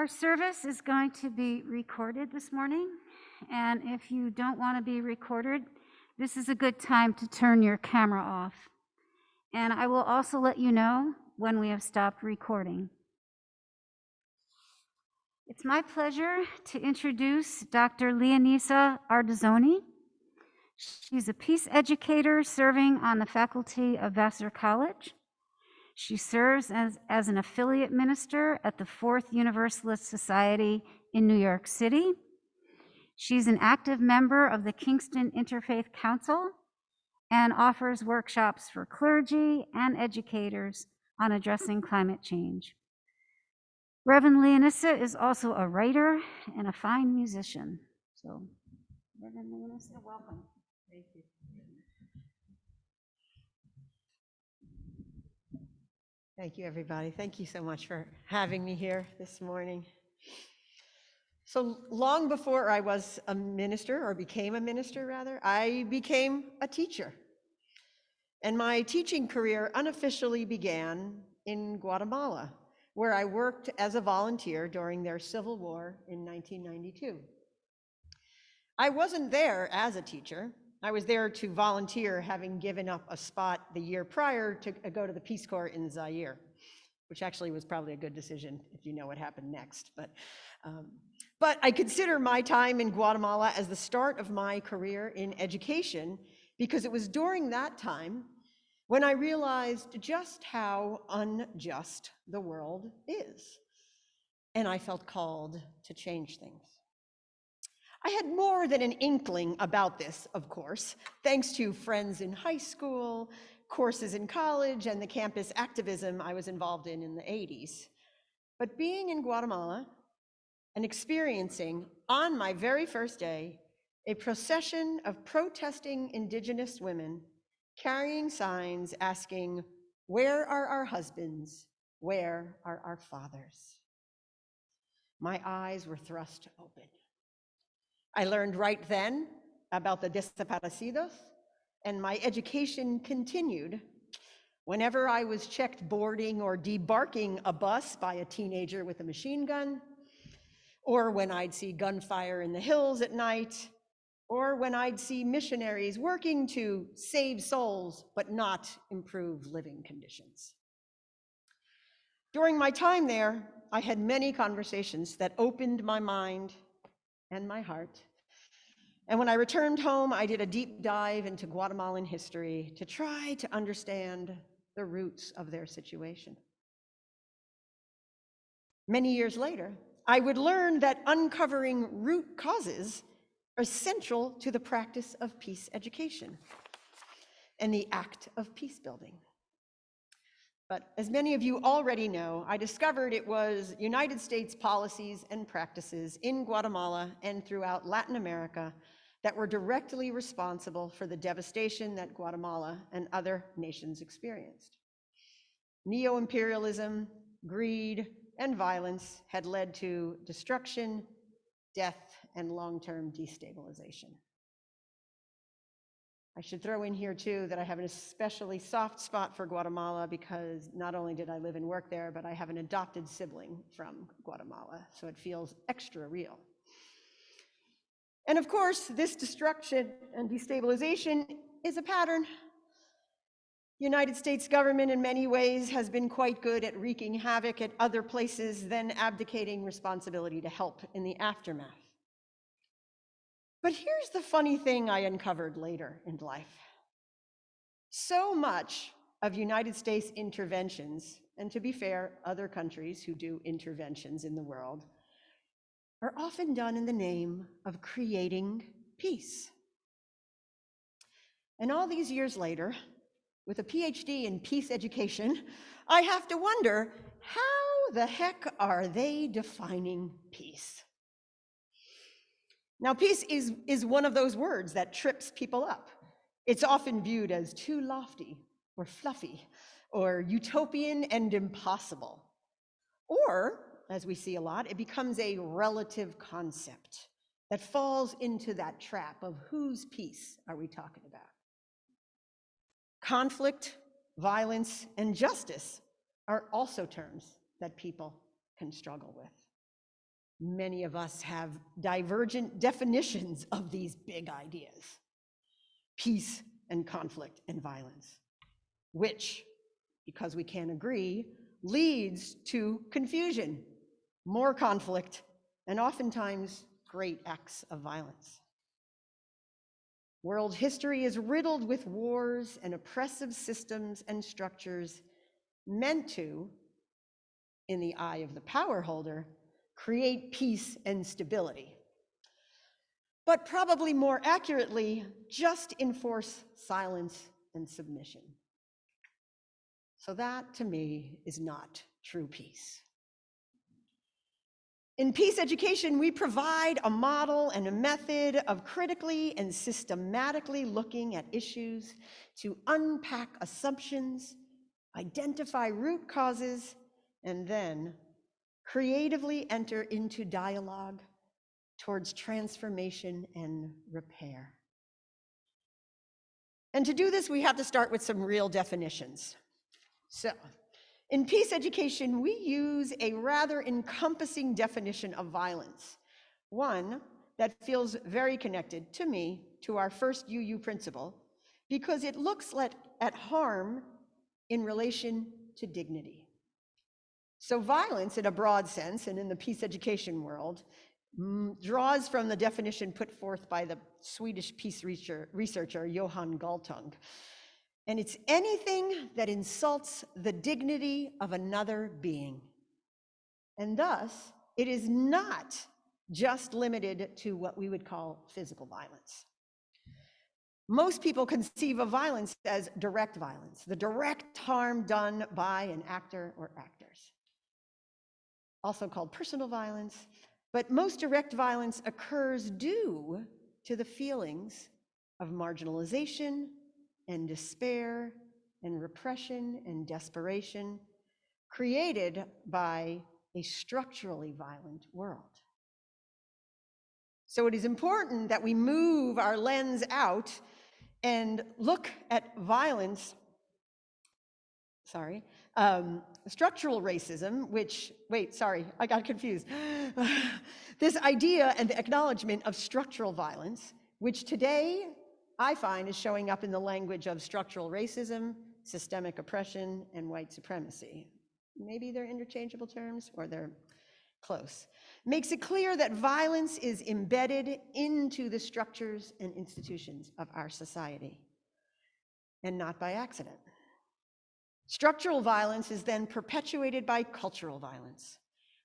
Our service is going to be recorded this morning, and if you don't want to be recorded, this is a good time to turn your camera off. And I will also let you know when we have stopped recording. It's my pleasure to introduce Dr. Leonisa Ardezzoni. She's a peace educator serving on the faculty of Vassar College. She serves as an affiliate minister at the Fourth Universalist Society in New York City. She's an active member of the Kingston Interfaith Council and offers workshops for clergy and educators on addressing climate change. Reverend Leonisa is also a writer and a fine musician. So, Reverend Leonisa, welcome. Thank you. Thank you, everybody. Thank you so much for having me here this morning. So long before I was a minister, or became a minister rather, I became a teacher. And my teaching career unofficially began in Guatemala, where I worked as a volunteer during their civil war in 1992. I wasn't there as a teacher. I was there to volunteer, having given up a spot the year prior to go to the Peace Corps in Zaire, which actually was probably a good decision if you know what happened next. But I consider my time in Guatemala as the start of my career in education, because it was during that time when I realized just how unjust the world is. And I felt called to change things. I had more than an inkling about this, of course, thanks to friends in high school, courses in college, and the campus activism I was involved in the 80s. But being in Guatemala and experiencing, on my very first day, a procession of protesting indigenous women carrying signs asking, "Where are our husbands? Where are our fathers?" My eyes were thrust open. I learned right then about the desaparecidos, and my education continued whenever I was checked boarding or debarking a bus by a teenager with a machine gun, or when I'd see gunfire in the hills at night, or when I'd see missionaries working to save souls but not improve living conditions. During my time there, I had many conversations that opened my mind and my heart. And when I returned home, I did a deep dive into Guatemalan history to try to understand the roots of their situation. Many years later, I would learn that uncovering root causes are central to the practice of peace education and the act of peace building. But as many of you already know, I discovered it was United States policies and practices in Guatemala and throughout Latin America that were directly responsible for the devastation that Guatemala and other nations experienced. Neo-imperialism, greed, and violence had led to destruction, death, and long-term destabilization. I should throw in here too that I have an especially soft spot for Guatemala because not only did I live and work there, but I have an adopted sibling from Guatemala, so it feels extra real. And of course, this destruction and destabilization is a pattern. United States government in many ways has been quite good at wreaking havoc at other places, then abdicating responsibility to help in the aftermath. But here's the funny thing I uncovered later in life. So much of United States interventions, and to be fair, other countries who do interventions in the world, are often done in the name of creating peace. And all these years later, with a PhD in peace education, I have to wonder, how the heck are they defining peace? Now, peace is one of those words that trips people up. It's often viewed as too lofty or fluffy or utopian and impossible. Or, as we see a lot, it becomes a relative concept that falls into that trap of whose peace are we talking about? Conflict, violence, and justice are also terms that people can struggle with. Many of us have divergent definitions of these big ideas: peace and conflict and violence, which, because we can't agree, leads to confusion, more conflict, and oftentimes great acts of violence. World history is riddled with wars and oppressive systems and structures meant to, in the eye of the power holder, create peace and stability, but probably more accurately, just enforce silence and submission. So that, to me, is not true peace. In peace education, we provide a model and a method of critically and systematically looking at issues to unpack assumptions, identify root causes, and then creatively enter into dialogue towards transformation and repair. And to do this, we have to start with some real definitions. So, in peace education, we use a rather encompassing definition of violence, one that feels very connected to me to our first UU principle, because it looks at harm in relation to dignity. So violence, in a broad sense, and in the peace education world, draws from the definition put forth by the Swedish peace researcher Johan Galtung. And it's anything that insults the dignity of another being. And thus, it is not just limited to what we would call physical violence. Most people conceive of violence as direct violence, the direct harm done by an actor or actors, also called personal violence. But most direct violence occurs due to the feelings of marginalization and despair and repression and desperation created by a structurally violent world. So it is important that we move our lens out and look at violence, structural racism, which, I got confused. This idea and the acknowledgement of structural violence, which today I find is showing up in the language of structural racism, systemic oppression, and white supremacy. Maybe they're interchangeable terms, or they're close. Makes it clear that violence is embedded into the structures and institutions of our society, and not by accident. Structural violence is then perpetuated by cultural violence,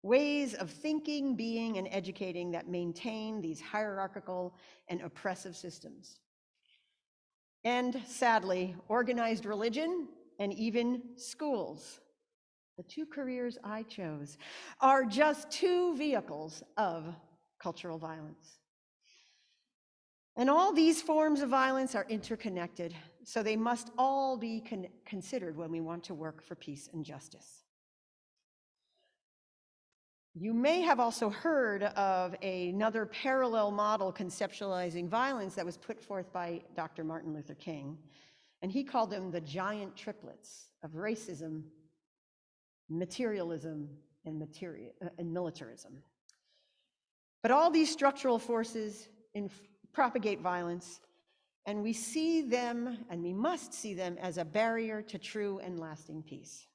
ways of thinking, being, and educating that maintain these hierarchical and oppressive systems. And sadly, organized religion and even schools, the two careers I chose, are just two vehicles of cultural violence. And all these forms of violence are interconnected, so they must all be considered when we want to work for peace and justice. You may have also heard of another parallel model conceptualizing violence that was put forth by Dr. Martin Luther King, and he called them the giant triplets of racism, materialism, and militarism. But all these structural forces propagate violence, and we see them, and we must see them, as a barrier to true and lasting peace.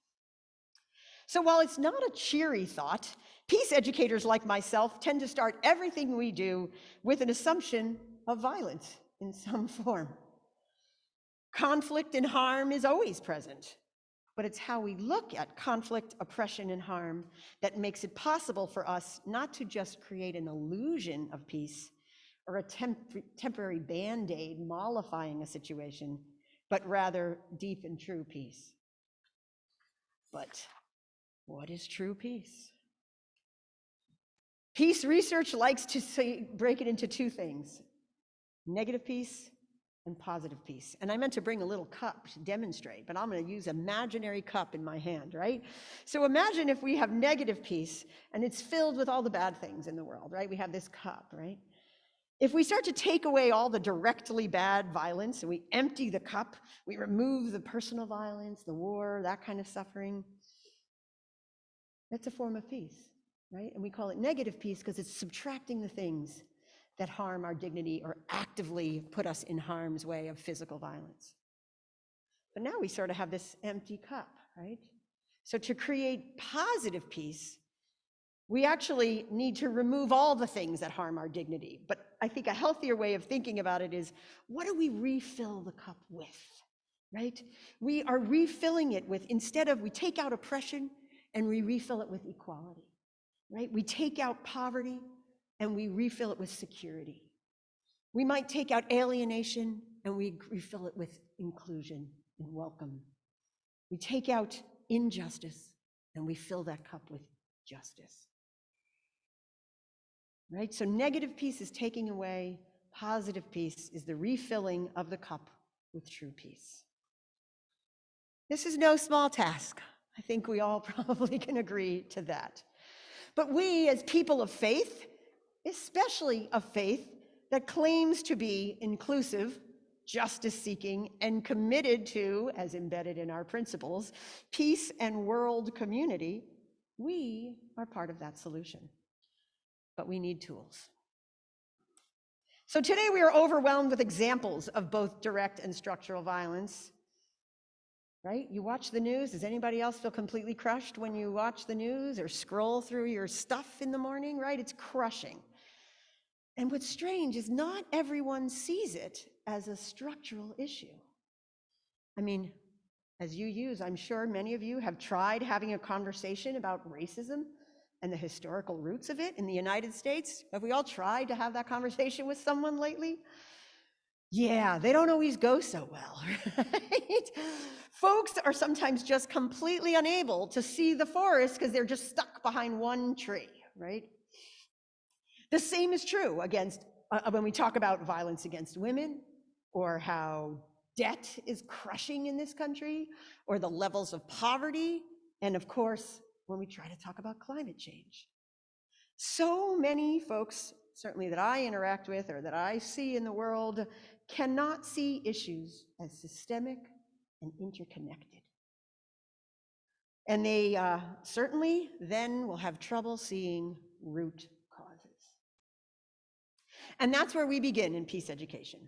So while it's not a cheery thought, peace educators like myself tend to start everything we do with an assumption of violence in some form. Conflict and harm is always present, but it's how we look at conflict, oppression, and harm that makes it possible for us not to just create an illusion of peace or a temporary band-aid mollifying a situation, but rather deep and true peace. But what is true peace? Peace research likes to break it into two things: negative peace and positive peace. And I meant to bring a little cup to demonstrate, but I'm going to use an imaginary cup in my hand, right? So imagine if we have negative peace and it's filled with all the bad things in the world, right? We have this cup, right? If we start to take away all the directly bad violence and we empty the cup, we remove the personal violence, the war, that kind of suffering, that's a form of peace. right? And we call it negative peace because it's subtracting the things that harm our dignity or actively put us in harm's way of physical violence. But now we sort of have this empty cup, right? So to create positive peace, we actually need to remove all the things that harm our dignity. But I think a healthier way of thinking about it is, what do we refill the cup with, right? We are refilling it with, instead of, we take out oppression and we refill it with equality, right? We take out poverty and we refill it with security. We might take out alienation and we refill it with inclusion and welcome. We take out injustice and we fill that cup with justice. Right? So negative peace is taking away, positive peace is the refilling of the cup with true peace. This is no small task. I think we all probably can agree to that. But we, as people of faith, especially of faith that claims to be inclusive, justice-seeking, and committed to, as embedded in our principles, peace and world community, we are part of that solution. But we need tools. So today we are overwhelmed with examples of both direct and structural violence. Right? You watch the news. Does anybody else feel completely crushed when you watch the news or scroll through your stuff in the morning, right? It's crushing. And what's strange is not everyone sees it as a structural issue. I mean, as you use, I'm sure many of you have tried having a conversation about racism and the historical roots of it in the United States. Have we all tried to have that conversation with someone lately? Yeah, they don't always go so well, right? Folks are sometimes just completely unable to see the forest because they're just stuck behind one tree, right? The same is true against when we talk about violence against women, or how debt is crushing in this country, or the levels of poverty, and of course, when we try to talk about climate change. So many folks, certainly that I interact with or that I see in the world, cannot see issues as systemic and interconnected. And they certainly then will have trouble seeing root causes. And that's where we begin in peace education.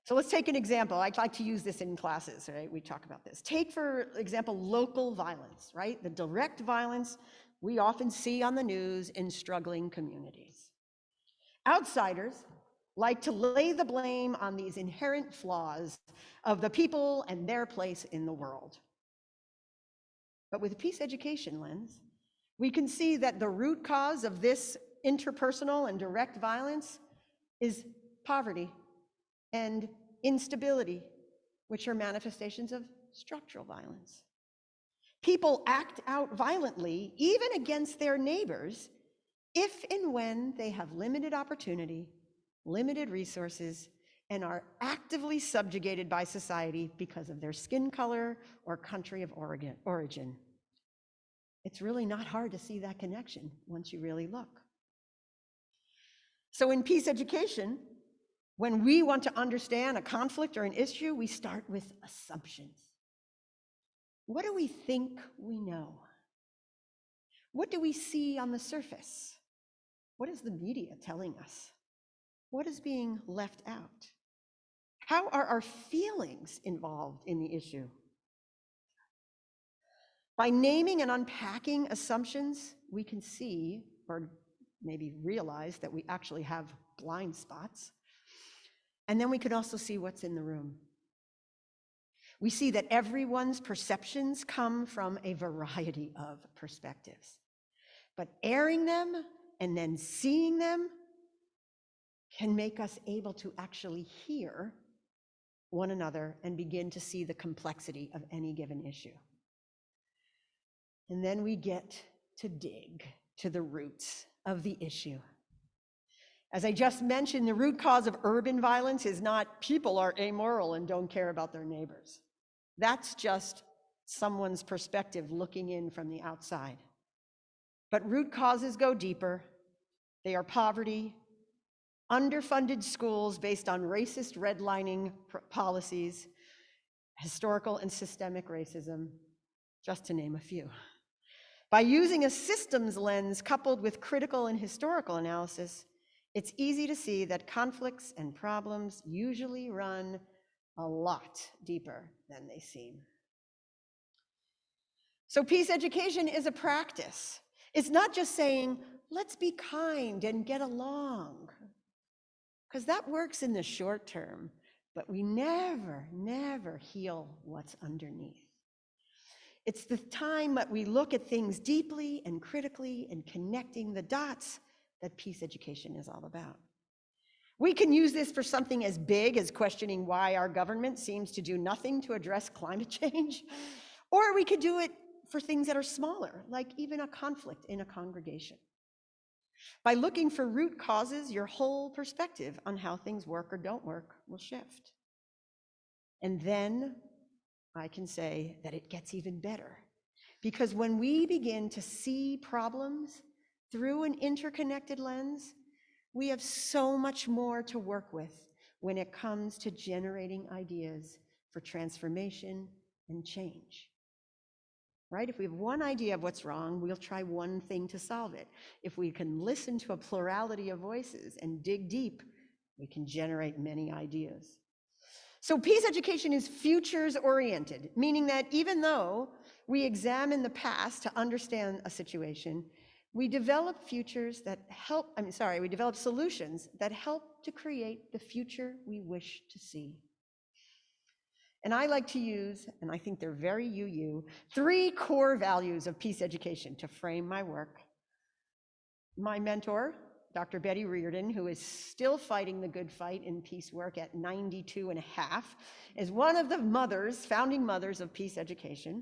So let's take an example. I like to use this in classes, right? We talk about this. Take, for example, local violence, right? The direct violence we often see on the news in struggling communities. Outsiders like to lay the blame on these inherent flaws of the people and their place in the world. But with a peace education lens, we can see that the root cause of this interpersonal and direct violence is poverty and instability, which are manifestations of structural violence. People act out violently, even against their neighbors, if and when they have limited opportunity, limited resources, and are actively subjugated by society because of their skin color or country of origin. It's really not hard to see that connection once you really look. So in peace education, when we want to understand a conflict or an issue, we start with assumptions. What do we think we know? What do we see on the surface? What is the media telling us? What is being left out? How are our feelings involved in the issue? By naming and unpacking assumptions, we can see, or maybe realize, that we actually have blind spots. And then we can also see what's in the room. We see that everyone's perceptions come from a variety of perspectives. But airing them and then seeing them can make us able to actually hear one another and begin to see the complexity of any given issue. And then we get to dig to the roots of the issue. As I just mentioned, the root cause of urban violence is not people are amoral and don't care about their neighbors. That's just someone's perspective looking in from the outside. But root causes go deeper. They are poverty, underfunded schools based on racist redlining policies, historical and systemic racism, just to name a few. By using a systems lens coupled with critical and historical analysis, it's easy to see that conflicts and problems usually run a lot deeper than they seem. So peace education is a practice. It's not just saying, let's be kind and get along, because that works in the short term, but we never, never heal what's underneath. It's the time that we look at things deeply and critically and connecting the dots that peace education is all about. We can use this for something as big as questioning why our government seems to do nothing to address climate change, or we could do it for things that are smaller, like even a conflict in a congregation. By looking for root causes, your whole perspective on how things work or don't work will shift. And then I can say that it gets even better, because when we begin to see problems through an interconnected lens, we have so much more to work with when it comes to generating ideas for transformation and change. Right? If we have one idea of what's wrong, we'll try one thing to solve it. If we can listen to a plurality of voices and dig deep, we can generate many ideas. So peace education is futures oriented, meaning that even though we examine the past to understand a situation, we develop solutions that help to create the future we wish to see. And I like to use, and I think they're very UU, 3 core values of peace education to frame my work. My mentor, Dr. Betty Reardon, who is still fighting the good fight in peace work at 92 and a half, is one of the founding mothers of peace education,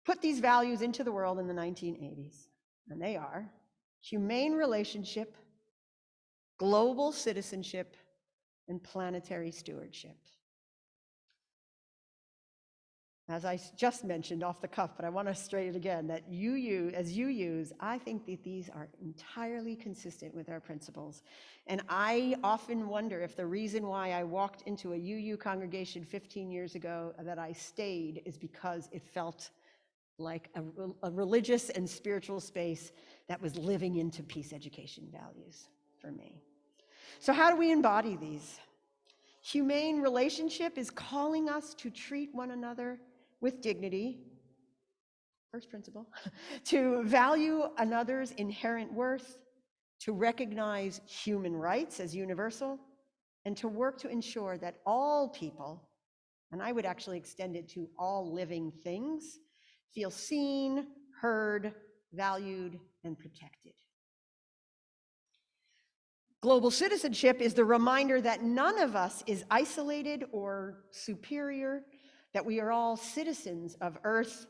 put these values into the world in the 1980s. And they are humane relationship, global citizenship, and planetary stewardship. As I just mentioned off the cuff, but I want to straight it again, that I think that these are entirely consistent with our principles. And I often wonder if the reason why I walked into a UU congregation 15 years ago that I stayed is because it felt like a religious and spiritual space that was living into peace education values for me. So how do we embody these? Humane relationship is calling us to treat one another with dignity, first principle, to value another's inherent worth, to recognize human rights as universal, and to work to ensure that all people, and I would actually extend it to all living things, feel seen, heard, valued, and protected. Global citizenship is the reminder that none of us is isolated or superior, that we are all citizens of Earth,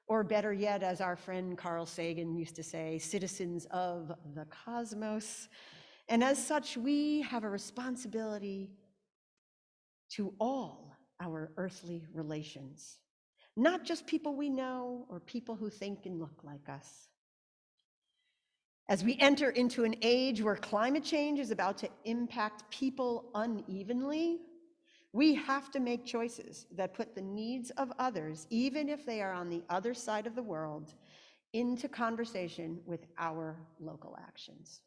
or better yet, as our friend Carl Sagan used to say, citizens of the cosmos. And as such, we have a responsibility to all our earthly relations, not just people we know or people who think and look like us. As we enter into an age where climate change is about to impact people unevenly, we have to make choices that put the needs of others, even if they are on the other side of the world, into conversation with our local actions.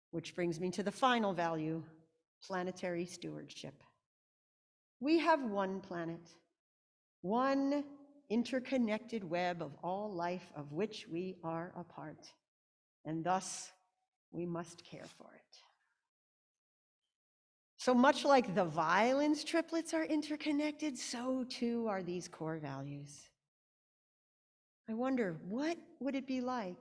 Which brings me to the final value, planetary stewardship. We have one planet, one interconnected web of all life of which we are a part, and thus we must care for it. So much like the violence triplets are interconnected, so too are these core values. I wonder, what would it be like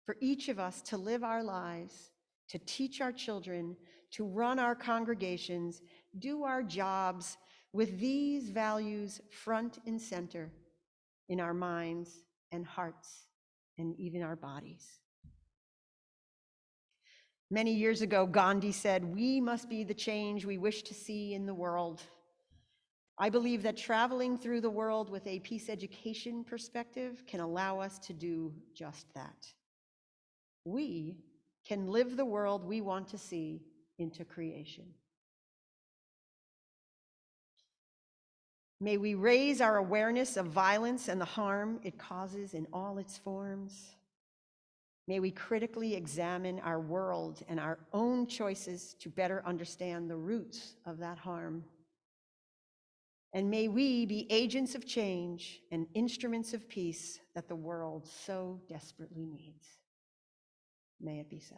for each of us to live our lives, to teach our children, to run our congregations, do our jobs with these values front and center in our minds and hearts and even our bodies? Many years ago, Gandhi said, "We must be the change we wish to see in the world." I believe that traveling through the world with a peace education perspective can allow us to do just that. We can live the world we want to see into creation. May we raise our awareness of violence and the harm it causes in all its forms. May we critically examine our world and our own choices to better understand the roots of that harm. And may we be agents of change and instruments of peace that the world so desperately needs. May it be so.